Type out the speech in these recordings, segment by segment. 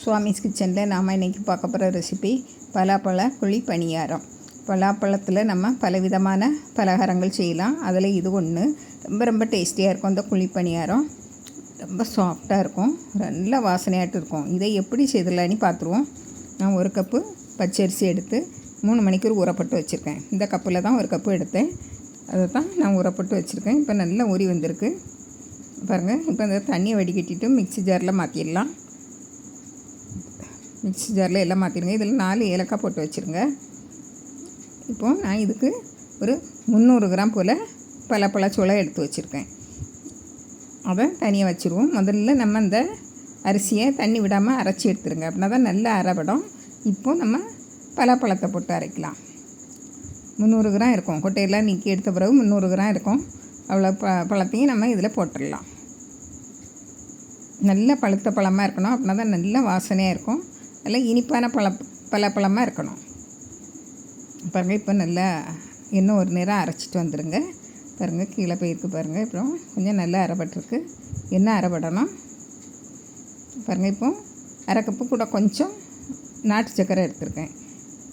சுவாமிஸ் கிச்சனில் நாம் இன்றைக்கி பார்க்க போகிற ரெசிபி பலாப்பழ குழி பணியாரம். பலாப்பழத்தில் நம்ம பலவிதமான பலகாரங்கள் செய்யலாம். அதில் இது ஒன்று ரொம்ப டேஸ்டியாக இருக்கும். அந்த குழி பணியாரம் ரொம்ப சாஃப்டாக இருக்கும், நல்ல வாசனையாட்டு இருக்கும். இதை எப்படி செய்தலான்னு பார்த்துருவோம். நான் 1 கப்பு பச்சரிசி எடுத்து 3 மணிக்கூர் ஊறப்பட்டு வச்சுருக்கேன். இந்த கப்பில் தான் 1 கப்பு எடுத்தேன், அதை தான் நான் ஊறப்பட்டு வச்சுருக்கேன். இப்போ நல்லா ஊறி வந்திருக்கு பாருங்கள். இப்போ அந்த தண்ணியை வடிகட்டிட்டு மிக்ஸி ஜாரில் மாற்றிடலாம். மிக்ஸி ஜாரில் எல்லாம் மாற்றிடுங்க. இதில் 4 ஏலக்காய் போட்டு வச்சுருங்க. இப்போது நான் இதுக்கு ஒரு 300 கிராம் போல் பலாப்பழச்சோளம் எடுத்து வச்சுருக்கேன். அதை தனியாக வச்சுருவோம். முதல்ல நம்ம அந்த அரிசியை தண்ணி விடாமல் அரைச்சி எடுத்துருங்க, அப்படின்னா தான் நல்லா அரைபடும். இப்போது நம்ம பலாப்பழத்தை போட்டு அரைக்கலாம். 300 கிராம் இருக்கும், கொட்டையெல்லாம் நீக்கி எடுத்த பிறகு 300 கிராம் இருக்கும். அவ்வளோ பழத்தையும் நம்ம இதில் போட்டுடலாம். நல்ல பழுத்த பழமாக இருக்கணும், அப்படின்னா தான் நல்ல வாசனையாக இருக்கும். நல்லா இனிப்பான பலாப்பழமாக இருக்கணும். பாருங்கள், இப்போ நல்லா இன்னும் ஒரு நேரம் அரைச்சிட்டு வந்துடுங்க. பாருங்கள், கீழே போயிருக்கு பாருங்கள். இப்போ கொஞ்சம் நல்லா அரைப்பட்டிருக்கு. என்ன அரைப்படணும் பாருங்கள். இப்போ 1/2 கப்பு கூட கொஞ்சம் நாட்டு சர்க்கரை எடுத்துருக்கேன்.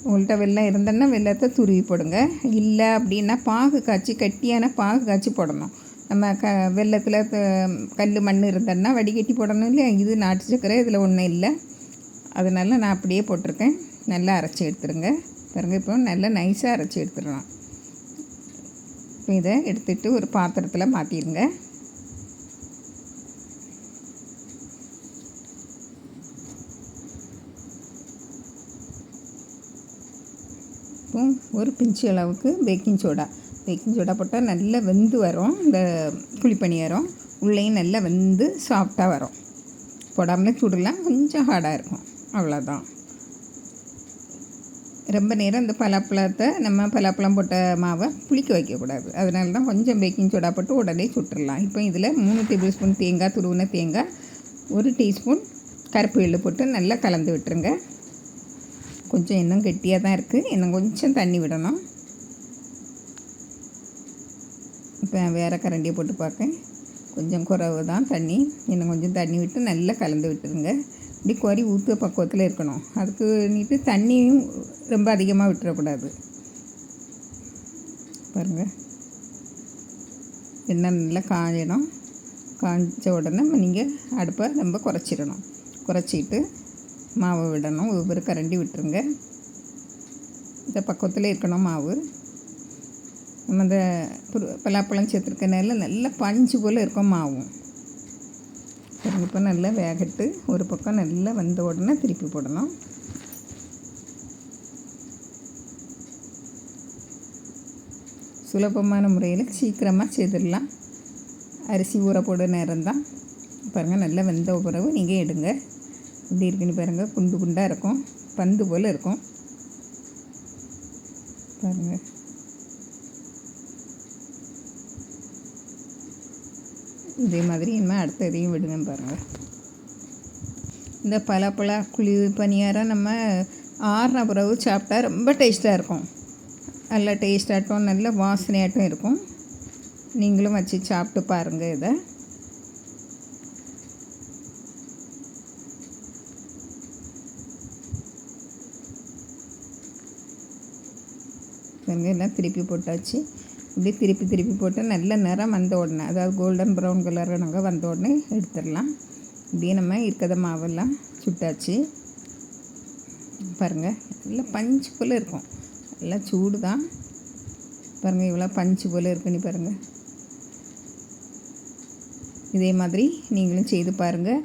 உங்கள்கிட்ட வெல்லம் இருந்தேன்னா வெல்லத்தை துருவி போடுங்க. இல்லை அப்படின்னா பாகு காய்ச்சி, கட்டியான பாகு காய்ச்சி போடணும். நம்ம வெல்லத்தில் கல் மண் இருந்தேன்னா வடிகட்டி போடணும் இல்லையா. இது நாட்டு சர்க்கரை, இதில் ஒன்றும் இல்லை, அதனால் நான் அப்படியே போட்டிருக்கேன். நல்லா அரைச்சி எடுத்துருங்க. பாருங்கள், இப்போ நல்லா நைஸாக அரைச்சி எடுத்துடலாம். இப்போ இதை எடுத்துகிட்டு ஒரு பாத்திரத்தில் மாற்றிடுங்க. இப்போ ஒரு பிஞ்சு அளவுக்கு பேக்கிங் சோடா போட்டால் நல்லா வெந்து வரும். இந்த குழிப்பணியாரம் உள்ளேயும் நல்லா வெந்து சாஃப்டாக வரும். போடாமலே சுடலாம், கொஞ்சம் ஹார்டாக இருக்கும், அவ்வளோதான். ரொம்ப நேரம் இந்த பலாப்பழம் போட்ட மாவை புளிக்க வைக்கக்கூடாது. அதனால தான் கொஞ்சம் பேக்கிங் சோடா போட்டு உடனே சுட்டுடலாம். இப்போ இதில் 3 டேபிள் ஸ்பூன் தேங்காய், துருவின தேங்காய், 1 டீஸ்பூன் கருப்பு எள்ளு போட்டு நல்லா கலந்து விட்டுருங்க. கொஞ்சம் இன்னும் கெட்டியாக தான் இருக்குது, இன்னும் கொஞ்சம் தண்ணி விடணும். இப்போ வேறு கரண்டியை போட்டு பார்க்கேன், கொஞ்சம் குறைவு தான் தண்ணி. இன்னும் கொஞ்சம் தண்ணி விட்டு நல்லா கலந்து விட்டுருங்க. இப்படி கொறி ஊற்று பக்குவத்தில் இருக்கணும். அதுக்கு நீட்டு தண்ணியும் ரொம்ப அதிகமாக விட்டுறக்கூடாது. பாருங்கள், எண்ணெய் நல்லா காயணும். காய்ச்ச உடனே நீங்கள் அடுப்பை ரொம்ப குறைச்சிட்டு மாவை விடணும். ஒவ்வொரு கரண்டி விட்டுருங்க. இந்த பக்குவத்தில் இருக்கணும் மாவு. நம்ம இந்த பலாப்பழம் சேர்த்துருக்கனால நல்லா பஞ்சு போல் இருக்கும் மாவும். இப்போ நல்லா வேகட்டு ஒரு பக்கம் நல்லா வந்த உடனே திருப்பி போடணும். சுலபமான முறையில் சீக்கிரமாக செய்திடலாம். அரிசி ஊற போட நேரம் தான். பாருங்கள், நல்லா வெந்த பிறகு நீங்கள் எடுங்க. இப்படி இருக்குன்னு பாருங்கள், குண்டாக இருக்கும், பந்து போல் இருக்கும். பாருங்கள், இதே மாதிரி இனிமேல் அடுத்த இதையும் விடுங்க. பாருங்கள், இந்த பலாப்பழ குழி பணியாரம் நம்ம ஆறின பிறகு சாப்பிட்டா ரொம்ப டேஸ்ட்டாக இருக்கும். நல்லா டேஸ்டாகட்டும், நல்ல வாசனையாட்டும் இருக்கும். நீங்களும் வச்சு சாப்பிட்டு பாருங்கள். இதை பாருங்கள், எல்லாம் திருப்பி போட்டாச்சு. இப்படி திருப்பி போட்டு நல்ல நிறம் வந்த உடனே, அதாவது கோல்டன் ப்ரௌன் கலர் நாங்கள் வந்த உடனே எடுத்துடலாம். இப்படியே நம்ம இருக்கிற மாவெல்லாம் சுட்டாச்சு. பாருங்கள், நல்லா பஞ்சு போல் இருக்கும். நல்லா சூடு தான். பாருங்கள், இவ்வளோ பஞ்சு போல் இருக்குன்னு பாருங்கள். இதே மாதிரி நீங்களும் செய்து பாருங்கள்.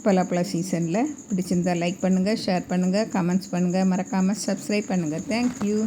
பலாப்பழ சீசனில் பிடிச்சிருந்தால் லைக் பண்ணுங்கள், ஷேர் பண்ணுங்கள், கமெண்ட்ஸ் பண்ணுங்கள், மறக்காமல் சப்ஸ்கிரைப் பண்ணுங்கள். தேங்க்யூ.